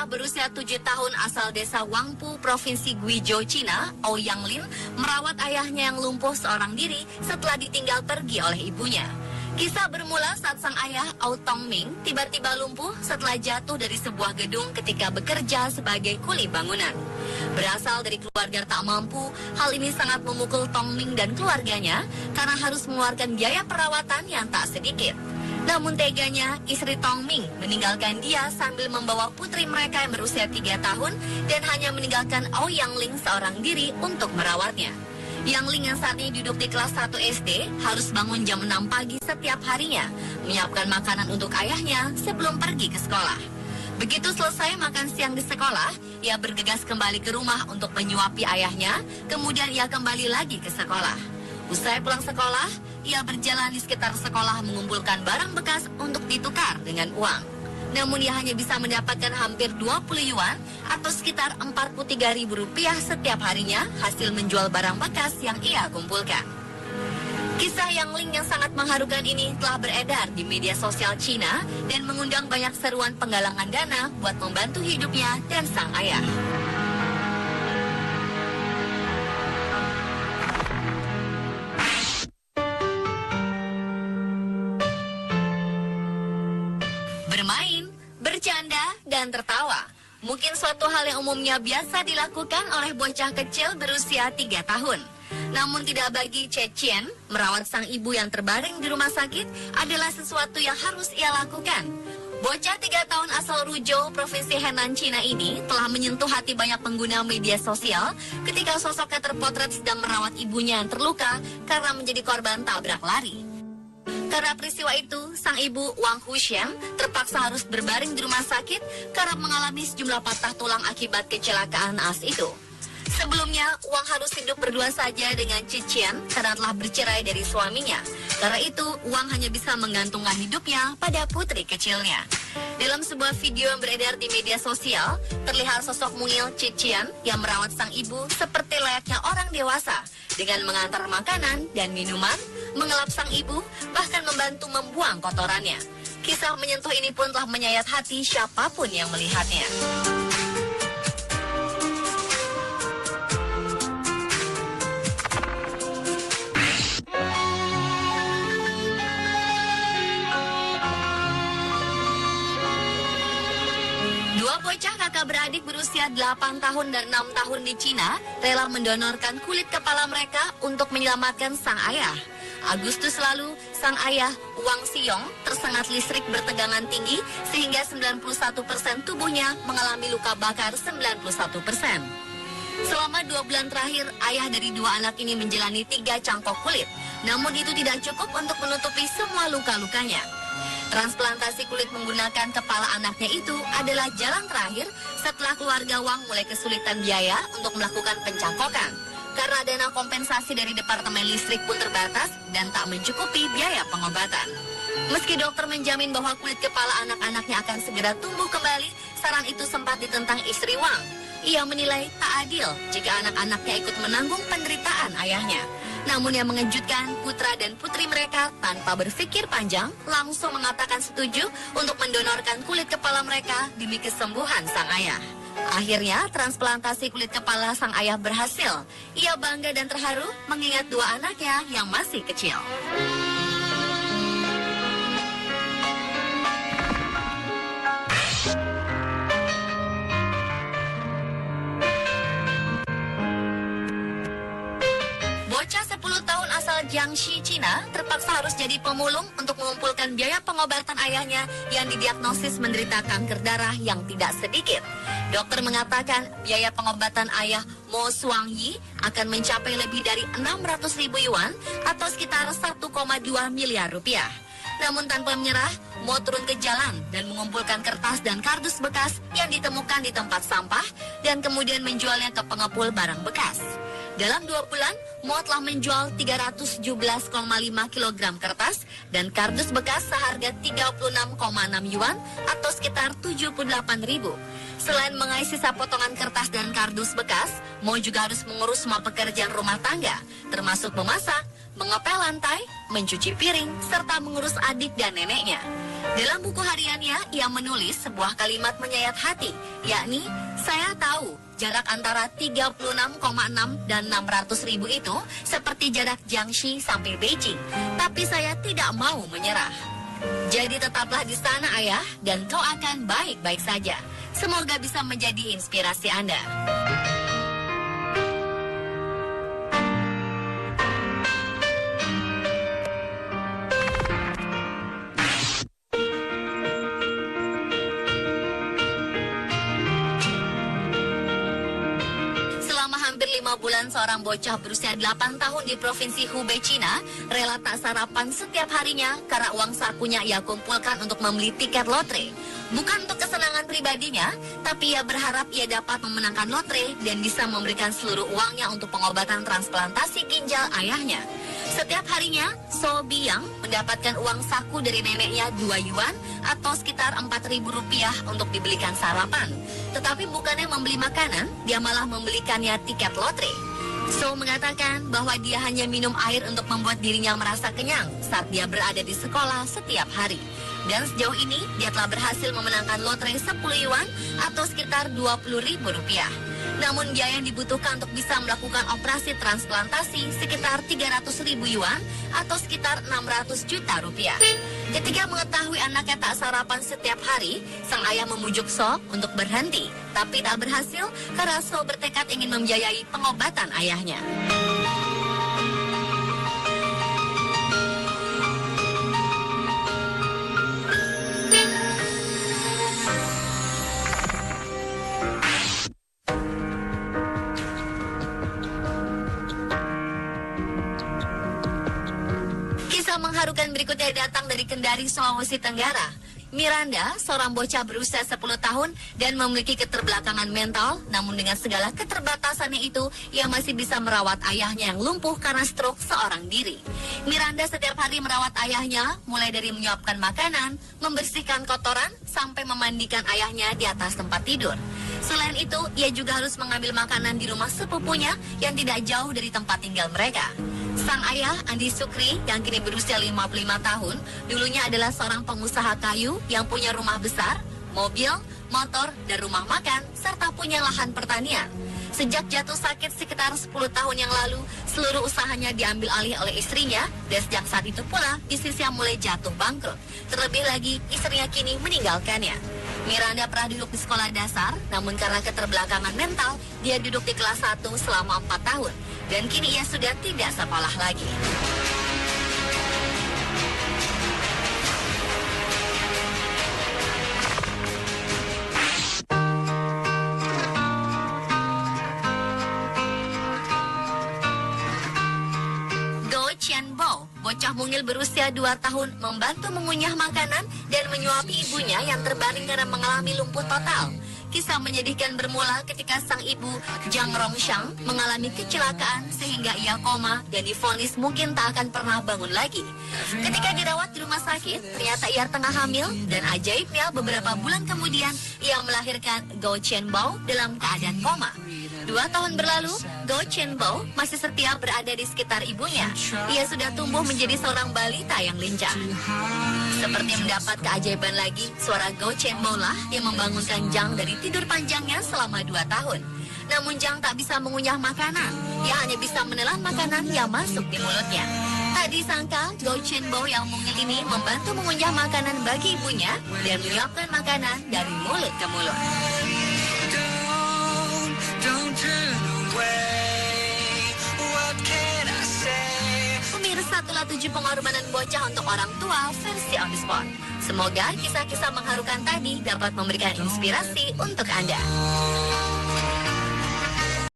Bocah berusia 7 tahun asal desa Wangpu, Provinsi Guizhou, Cina, Ouyang Lin, merawat ayahnya yang lumpuh seorang diri setelah ditinggal pergi oleh ibunya. Kisah bermula saat sang ayah, Au Tongming, tiba-tiba lumpuh setelah jatuh dari sebuah gedung ketika bekerja sebagai kuli bangunan. Berasal dari keluarga tak mampu, hal ini sangat memukul Tongming dan keluarganya karena harus mengeluarkan biaya perawatan yang tak sedikit. Namun teganya, istri Tongming meninggalkan dia sambil membawa putri mereka yang berusia 3 tahun dan hanya meninggalkan Ouyang Ling seorang diri untuk merawatnya. Yang Ling yang saat ini duduk di kelas 1 SD harus bangun jam 6 pagi setiap harinya, menyiapkan makanan untuk ayahnya sebelum pergi ke sekolah. Begitu selesai makan siang di sekolah, ia bergegas kembali ke rumah untuk menyuapi ayahnya, kemudian ia kembali lagi ke sekolah. Usai pulang sekolah, ia berjalan di sekitar sekolah mengumpulkan barang bekas untuk ditukar dengan uang. Namun ia hanya bisa mendapatkan hampir 20 yuan atau sekitar Rp43.000 setiap harinya hasil menjual barang bekas yang ia kumpulkan. Kisah Yang Ling yang sangat mengharukan ini telah beredar di media sosial Cina dan mengundang banyak seruan penggalangan dana buat membantu hidupnya dan sang ayah. Bermain, bercanda, dan tertawa. Mungkin suatu hal yang umumnya biasa dilakukan oleh bocah kecil berusia 3 tahun. Namun tidak bagi Cecian, merawat sang ibu yang terbaring di rumah sakit adalah sesuatu yang harus ia lakukan. Bocah 3 tahun asal Ruzhou, Provinsi Henan, Cina ini telah menyentuh hati banyak pengguna media sosial ketika sosoknya terpotret sedang merawat ibunya yang terluka karena menjadi korban tabrak lari. Karena peristiwa itu, sang ibu Wang Hushen terpaksa harus berbaring di rumah sakit karena mengalami sejumlah patah tulang akibat kecelakaan naas itu. Sebelumnya, Wang harus hidup berdua saja dengan Cician karena telah bercerai dari suaminya. Karena itu, Wang hanya bisa menggantungkan hidupnya pada putri kecilnya. Dalam sebuah video yang beredar di media sosial, terlihat sosok mungil Cician yang merawat sang ibu seperti layaknya orang dewasa dengan mengantar makanan dan minuman, mengelap sang ibu, bahkan membantu membuang kotorannya. Kisah menyentuh ini pun telah menyayat hati siapapun yang melihatnya. Dua bocah kakak beradik berusia 8 tahun dan 6 tahun di Cina rela mendonorkan kulit kepala mereka untuk menyelamatkan sang ayah. Agustus lalu, sang ayah, Wang Xiong, tersengat listrik bertegangan tinggi sehingga 91% tubuhnya mengalami luka bakar 91%. Selama 2 bulan terakhir, ayah dari 2 anak ini menjalani 3 cangkok kulit. Namun itu tidak cukup untuk menutupi semua luka-lukanya. Transplantasi kulit menggunakan kepala anaknya itu adalah jalan terakhir setelah keluarga Wang mulai kesulitan biaya untuk melakukan pencangkokan. Karena dana kompensasi dari Departemen Listrik pun terbatas dan tak mencukupi biaya pengobatan. Meski dokter menjamin bahwa kulit kepala anak-anaknya akan segera tumbuh kembali, saran itu sempat ditentang istri Wang. Ia menilai tak adil jika anak-anaknya ikut menanggung penderitaan ayahnya. Namun yang mengejutkan, putra dan putri mereka tanpa berpikir panjang langsung mengatakan setuju untuk mendonorkan kulit kepala mereka demi kesembuhan sang ayah. Akhirnya, transplantasi kulit kepala sang ayah berhasil. Ia bangga dan terharu mengingat 2 anaknya yang masih kecil. Bocah 10 tahun asal Jiangxi, Cina, terpaksa harus jadi pemulung untuk mengumpulkan biaya pengobatan ayahnya yang didiagnosis menderita kanker darah yang tidak sedikit. Dokter mengatakan biaya pengobatan ayah Mo Suangyi akan mencapai lebih dari 600.000 yuan atau sekitar 1,2 miliar rupiah. Namun tanpa menyerah, Mo turun ke jalan dan mengumpulkan kertas dan kardus bekas yang ditemukan di tempat sampah dan kemudian menjualnya ke pengepul barang bekas. Dalam 2 bulan, Mo telah menjual 317,5 kg kertas dan kardus bekas seharga 36,6 yuan atau sekitar 78.000. Selain mengais sisa potongan kertas dan kardus bekas, Mo juga harus mengurus semua pekerjaan rumah tangga, termasuk memasak, mengepel lantai, mencuci piring, serta mengurus adik dan neneknya. Dalam buku hariannya, ia menulis sebuah kalimat menyayat hati, yakni, "Saya tahu jarak antara 36,6 dan 600.000 itu seperti jarak Jiangxi sampai Beijing, tapi saya tidak mau menyerah." Jadi tetaplah di sana ayah, dan kau akan baik-baik saja. Semoga bisa menjadi inspirasi Anda. Hampir 5 bulan seorang bocah berusia 8 tahun di Provinsi Hubei, Cina, rela tak sarapan setiap harinya karena uang sakunya ia kumpulkan untuk membeli tiket lotre. Bukan untuk kesenangan pribadinya, tapi ia berharap ia dapat memenangkan lotre dan bisa memberikan seluruh uangnya untuk pengobatan transplantasi ginjal ayahnya. Setiap harinya, So Biyang mendapatkan uang saku dari neneknya 2 yuan atau sekitar Rp4.000 untuk dibelikan sarapan. Tetapi bukannya membeli makanan, dia malah membelikannya tiket lotre. So mengatakan bahwa dia hanya minum air untuk membuat dirinya merasa kenyang saat dia berada di sekolah setiap hari. Dan sejauh ini, dia telah berhasil memenangkan lotre 10 yuan atau sekitar Rp20.000. Namun biaya yang dibutuhkan untuk bisa melakukan operasi transplantasi sekitar 300.000 yuan atau sekitar 600 juta rupiah. Ketika mengetahui anaknya tak sarapan setiap hari, sang ayah memujuk So untuk berhenti, tapi tak berhasil karena So bertekad ingin membiayai pengobatan ayahnya. Mengharukan berikutnya datang dari Kendari, Sulawesi Tenggara. Miranda, seorang bocah berusia 10 tahun dan memiliki keterbelakangan mental, namun dengan segala keterbatasannya itu, ia masih bisa merawat ayahnya yang lumpuh karena stroke seorang diri. Miranda setiap hari merawat ayahnya, mulai dari menyiapkan makanan, membersihkan kotoran, sampai memandikan ayahnya di atas tempat tidur. Selain itu, ia juga harus mengambil makanan di rumah sepupunya yang tidak jauh dari tempat tinggal mereka. Sang ayah, Andi Sukri, yang kini berusia 55 tahun, dulunya adalah seorang pengusaha kayu yang punya rumah besar, mobil, motor, dan rumah makan, serta punya lahan pertanian. Sejak jatuh sakit sekitar 10 tahun yang lalu, seluruh usahanya diambil alih oleh istrinya, dan sejak saat itu pula, bisnisnya mulai jatuh bangkrut. Terlebih lagi, istrinya kini meninggalkannya. Miranda pernah duduk di sekolah dasar, namun karena keterbelakangan mental, dia duduk di kelas 1 selama 4 tahun. Dan kini ia sudah tidak sekolah lagi. Go Qianbo, bocah mungil berusia 2 tahun, membantu mengunyah makanan dan menyuapi ibunya yang terbaring karena mengalami lumpuh total. Kisah menyedihkan bermula ketika sang ibu, Jiang Rongxiang, mengalami kecelakaan sehingga ia koma dan divonis mungkin tak akan pernah bangun lagi. Ketika dirawat di rumah sakit, ternyata ia tengah hamil dan ajaibnya beberapa bulan kemudian ia melahirkan Go Qianbo dalam keadaan koma. 2 tahun berlalu, Go Qianbo masih setia berada di sekitar ibunya. Ia sudah tumbuh menjadi seorang balita yang lincah. Seperti mendapat keajaiban lagi, suara Go Qianbo lah yang membangunkan Jiang dari tidur panjangnya selama 2 tahun. Namun Jiang tak bisa mengunyah makanan. Ia hanya bisa menelan makanan yang masuk di mulutnya. Tak disangka, Go Qianbo yang mungil ini membantu mengunyah makanan bagi ibunya dan menyuapkan makanan dari mulut ke mulut. Pemirsa, itulah 7 pengorbanan bocah untuk orang tua versi On The Spot. Semoga kisah-kisah mengharukan tadi dapat memberikan inspirasi untuk Anda.